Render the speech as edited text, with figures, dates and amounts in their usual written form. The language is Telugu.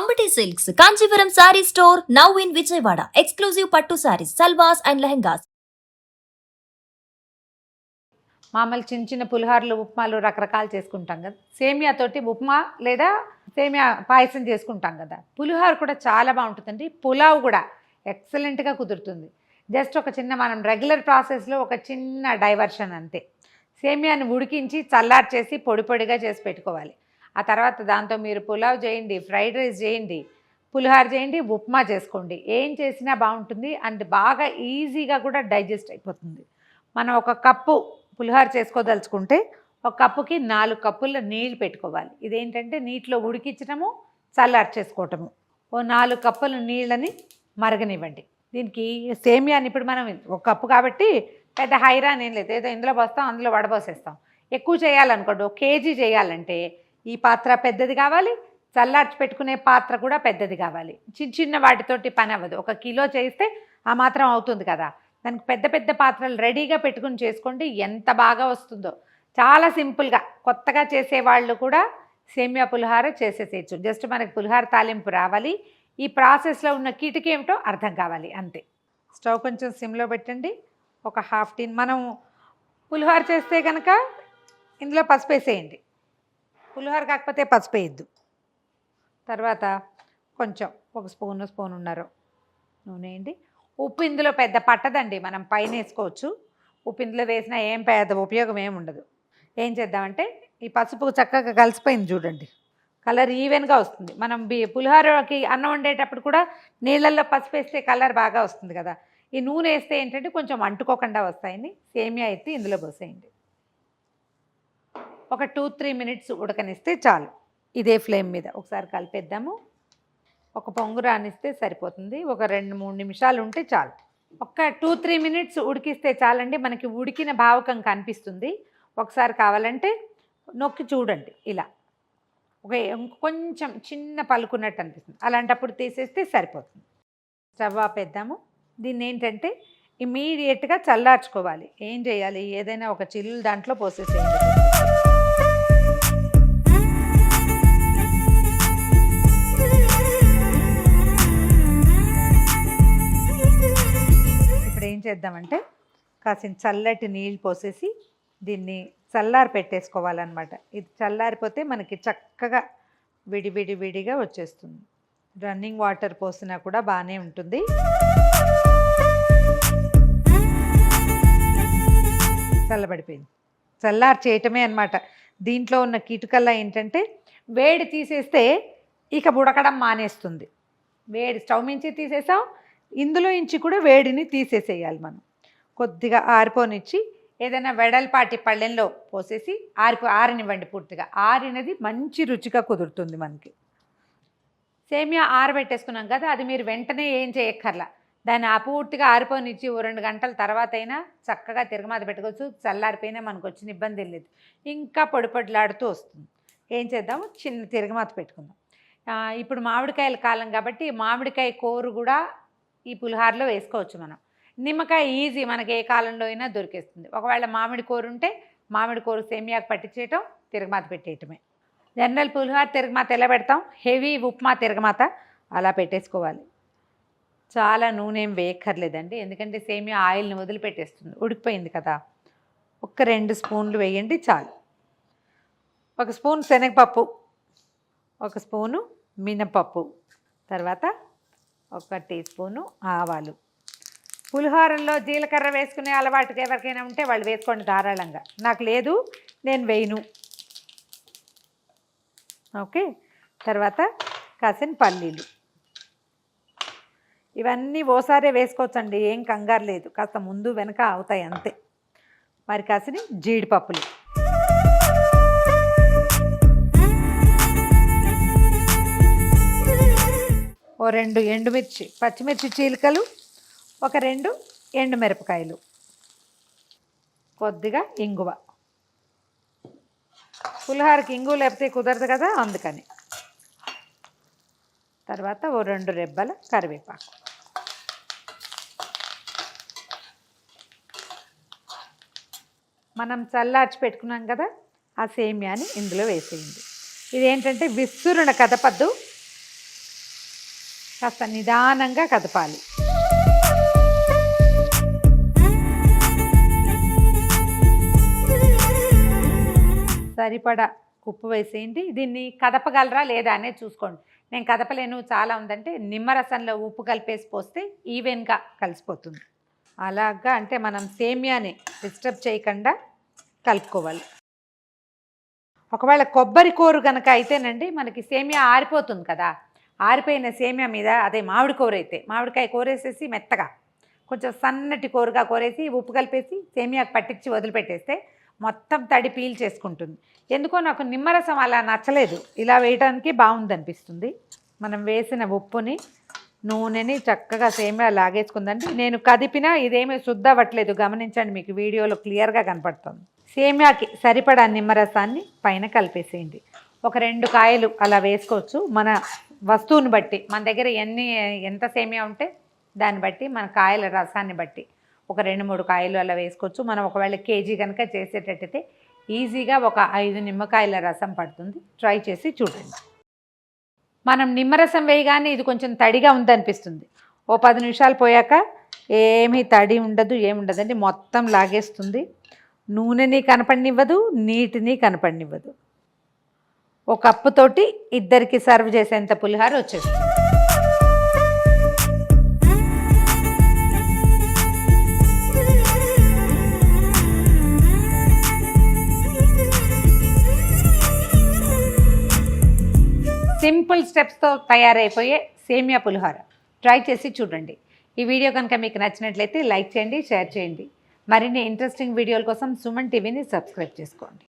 Ambati Silks, Kanchipuram Saree Store, now in Vijayawada. Exclusive Pattu Sarees, Salwas and Lehengas. మామూలు చిన్న చిన్న పులిహారలు ఉప్మాలు రకరకాలు చేసుకుంటాం కదా. సేమియాతోటి ఉప్మా లేదా సేమియా పాయసం చేసుకుంటాం కదా. పులిహోర కూడా చాలా బాగుంటుందండి. పులావ్ కూడా ఎక్సలెంట్గా కుదురుతుంది. జస్ట్ ఒక చిన్న మనం రెగ్యులర్ ప్రాసెస్లో ఒక చిన్న డైవర్షన్ అంతే. సేమియాని ఉడికించి చల్లార్చేసి పొడి పొడిగా చేసి పెట్టుకోవాలి. ఆ తర్వాత దాంతో మీరు పులావ్ చేయండి, ఫ్రైడ్ రైస్ చేయండి, పులిహోర చేయండి, ఉప్మా చేసుకోండి. ఏం చేసినా బాగుంటుంది అండ్ బాగా ఈజీగా కూడా డైజెస్ట్ అయిపోతుంది. మనం ఒక కప్పు పులిహోర చేసుకోదలుచుకుంటే ఒక కప్పుకి 4 కప్పుల నీళ్ళు పెట్టుకోవాలి. ఇదేంటంటే నీటిలో ఉడికించడము, చల్లార్చేసుకోవటము. ఓ 4 కప్పుల నీళ్ళని మరగనివ్వండి. దీనికి సేమియాని ఇప్పుడు మనం ఒక కప్పు కాబట్టి పెద్ద హైరాన్ ఏం లేదు. ఏదో ఇందులో పోస్తాం, అందులో వడబోసేస్తాం. ఎక్కువ చేయాలనుకోండి, 1 కేజీ చేయాలంటే ఈ పాత్ర పెద్దది కావాలి, చల్లార్చి పెట్టుకునే పాత్ర కూడా పెద్దది కావాలి. చిన్న చిన్న వాటితోటి పని అవ్వదు. 1 కిలో చేస్తే ఆ మాత్రం అవుతుంది కదా. దానికి పెద్ద పెద్ద పాత్రలు రెడీగా పెట్టుకుని చేసుకోండి. ఎంత బాగా వస్తుందో. చాలా సింపుల్గా కొత్తగా చేసేవాళ్ళు కూడా సేమియా పులిహోర చేసేసేయచ్చు. జస్ట్ మనకి పులిహోర తాలింపు రావాలి, ఈ ప్రాసెస్లో ఉన్న కిటికీ ఏమిటో అర్థం కావాలి, అంతే. స్టవ్ కొంచెం సిమ్లో పెట్టండి. ఒక హాఫ్ టీ మనం పులిహోర చేస్తే కనుక ఇందులో పసుపు వేసేయండి. పులిహోర కాకపోతే పసుపు వేయద్దు. తర్వాత కొంచెం 1 స్పూన్నర నూనె వేయండి. ఉప్పు ఇందులో పెద్ద పట్టదండి, మనం పైన వేసుకోవచ్చు. ఉప్పు ఇందులో వేసినా ఏం పెద్ద ఉపయోగం ఏమి ఉండదు. ఏం చేద్దామంటే ఈ పసుపు చక్కగా కలిసిపోయింది చూడండి, కలర్ ఈవెన్గా వస్తుంది. మనం పులిహోరకి అన్నం వండేటప్పుడు కూడా నీళ్ళల్లో పసుపు వేస్తే కలర్ బాగా వస్తుంది కదా. ఈ నూనె వేస్తే ఏంటంటే కొంచెం అంటుకోకుండా వస్తాయని సేమియా ఎత్తి ఇందులో పోసేయండి. ఒక 2-3 మినిట్స్ ఉడకనిస్తే చాలు. ఇదే ఫ్లేమ్ మీద ఒకసారి కలిపేద్దాము. ఒక పొంగు రానిస్తే సరిపోతుంది. ఒక 2-3 నిమిషాలు ఉంటే చాలు. ఒక 2-3 మినిట్స్ ఉడికిస్తే చాలండి. మనకి ఉడికిన భావకం కనిపిస్తుంది. ఒకసారి కావాలంటే నొక్కి చూడండి, ఇలా కొంచెం చిన్న పలుకున్నట్టు అనిపిస్తుంది. అలాంటప్పుడు తీసేస్తే సరిపోతుంది. స్టవ్ ఆపేద్దాము. దీన్ని ఏంటంటే ఇమీడియట్గా చల్లార్చుకోవాలి. ఏం చేయాలి, ఏదైనా ఒక చిల్లు దాంట్లో పోసేసేయండి. ఏం చేద్దామంటే కాసిన చల్లటి నీళ్ళు పోసేసి దీన్ని చల్లారి పెట్టేసుకోవాలన్నమాట. ఇది చల్లారిపోతే మనకి చక్కగా విడిగా వచ్చేస్తుంది. రన్నింగ్ వాటర్ పోసినా కూడా బాగానే ఉంటుంది. చల్లబడిపోయింది. చల్లారి చేయటమే అన్నమాట. దీంట్లో ఉన్న కిటుకల్లా ఏంటంటే వేడి తీసేస్తే ఇక ఉడకడం మానేస్తుంది. వేడి స్టవ్ నుంచి తీసేసాం, ఇందులో నుంచి కూడా వేడిని తీసేసేయాలి. మనం కొద్దిగా ఆరిపోనిచ్చి ఏదైనా వెడల్పాటి పళ్ళెంలో పోసేసి ఆరనివ్వండి. పూర్తిగా ఆరినది మంచి రుచిగా కుదురుతుంది మనకి. సేమియా ఆరబెట్టేసుకున్నాం కదా, అది మీరు వెంటనే ఏం చేయక్కర్లా. దాన్ని పూర్తిగా ఆరిపోనిచ్చి 2 గంటల తర్వాత అయినా చక్కగా తిరగమాత పెట్టుకోవచ్చు. చల్లారిపోయినా మనకు వచ్చిన ఇబ్బంది లేదు. ఇంకా పొడిలాడుతూ వస్తుంది. ఏం చేద్దాము, చిన్న తిరగమాత పెట్టుకుందాం. ఇప్పుడు మామిడికాయల కాలం కాబట్టి మామిడికాయ కూర కూడా ఈ పులిహోరలో వేసుకోవచ్చు మనం. నిమ్మకాయ ఈజీ, మనకి ఏ కాలంలో అయినా దొరికేస్తుంది. ఒకవేళ మామిడి కూర ఉంటే మామిడి కూర సేమియాకు పట్టించేయటం, తిరగమాత పెట్టేయటమే. జనరల్ పులిహోర తిరగమాత ఎలా పెడతాం, హెవీ ఉప్మా తిరగమాత అలా పెట్టేసుకోవాలి. చాలా నూనె ఏం వేయక్కర్లేదండి, ఎందుకంటే సేమియా ఆయిల్ని వదిలిపెట్టేస్తుంది. ఉడికిపోయింది కదా. ఒక 2 స్పూన్లు వేయండి చాలు. 1 స్పూన్ శనగపప్పు, 1 స్పూను మినపప్పు, తర్వాత 1 టీ స్పూను ఆవాలు. పులిహోరల్లో జీలకర్ర వేసుకునే అలవాటు ఎవరికైనా ఉంటే వాళ్ళు వేసుకోండి ధారాళంగా. నాకు లేదు, నేను వేయను. ఓకే. తర్వాత కాసిన పల్లీలు. ఇవన్నీ ఓసారే వేసుకోవచ్చండి, ఏం కంగారు లేదు. కాస్త ముందు వెనక అవుతాయి అంతే. మరి కాసిన జీడిపప్పులు, ఓ 2 ఎండుమిర్చి, పచ్చిమిర్చి చీలికలు, ఒక 2 ఎండుమిరపకాయలు, కొద్దిగా ఇంగువ. పులిహోరకి ఇంగువ లేకపోతే కుదరదు కదా, అందుకని. తర్వాత ఓ 2 రెబ్బల కరివేపాకు. మనం చల్లార్చి పెట్టుకున్నాం కదా, ఆ సేమియాని ఇందులో వేసేయండి. ఇదేంటంటే విస్తురున కదపద్దు, కాస్త నిదానంగా కదపాలి. సరిపడా ఉప్పు వేసేయండి. దీన్ని కదపగలరా లేదా అనేది చూసుకోండి. నేను కదపలేను చాలా ఉందంటే నిమ్మరసంలో ఉప్పు కలిపేసి పోస్తే ఈవెన్గా కలిసిపోతుంది. అలాగా అంటే మనం సేమియాని డిస్టర్బ్ చేయకుండా కలుపుకోవాలి. ఒకవేళ కొబ్బరి కూర కనుక అయితేనండి మనకి సేమియా ఆరిపోతుంది కదా, ఆరిపోయిన సేమియా మీద అదే మామిడి కూర అయితే మామిడికాయ కూరేసేసి మెత్తగా కొంచెం సన్నటి కూరగా కూరేసి ఉప్పు కలిపేసి సేమియాకి పట్టించి వదిలిపెట్టేస్తే మొత్తం తడి పీల్ చేసుకుంటుంది. ఎందుకో నాకు నిమ్మరసం అలా నచ్చలేదు, ఇలా వేయడానికి బాగుంది అనిపిస్తుంది. మనం వేసిన ఉప్పుని నూనెని చక్కగా సేమియా లాగేసుకుందండి. నేను కదిపినా ఇదేమీ శుద్ధ అవ్వట్లేదు, గమనించండి, మీకు వీడియోలో క్లియర్గా కనపడుతుంది. సేమియాకి సరిపడా నిమ్మరసాన్ని పైన కలిపేసేయండి. ఒక 2 కాయలు అలా వేసుకోవచ్చు, మన వస్తువుని బట్టి, మన దగ్గర ఎంత సేమియా ఉంటే దాన్ని బట్టి, మన కాయల రసాన్ని బట్టి ఒక 2-3 కాయలు అలా వేసుకోవచ్చు. మనం ఒకవేళ కేజీ కనుక చేసేటట్టయితే ఈజీగా ఒక 5 నిమ్మకాయల రసం పడుతుంది. ట్రై చేసి చూడండి. మనం నిమ్మరసం వేయగానే ఇది కొంచెం తడిగా ఉందనిపిస్తుంది. ఓ 10 నిమిషాలు పోయాక ఏమీ తడి ఉండదు, ఏముండదండి, మొత్తం లాగేస్తుంది. నూనెని కనపడనివ్వదు, నీటిని కనపడనివ్వదు. ఒక కప్పుతోటి ఇద్దరికి సర్వ్ చేసేంత పులిహార వచ్చేస్తుంది. సింపుల్ స్టెప్స్తో తయారైపోయే సేమియా పులిహోర ట్రై చేసి చూడండి. ఈ వీడియో కనుక మీకు నచ్చినట్లయితే లైక్ చేయండి, షేర్ చేయండి. మరిన్ని ఇంట్రెస్టింగ్ వీడియోల కోసం సుమన్ టీవీని సబ్స్క్రైబ్ చేసుకోండి.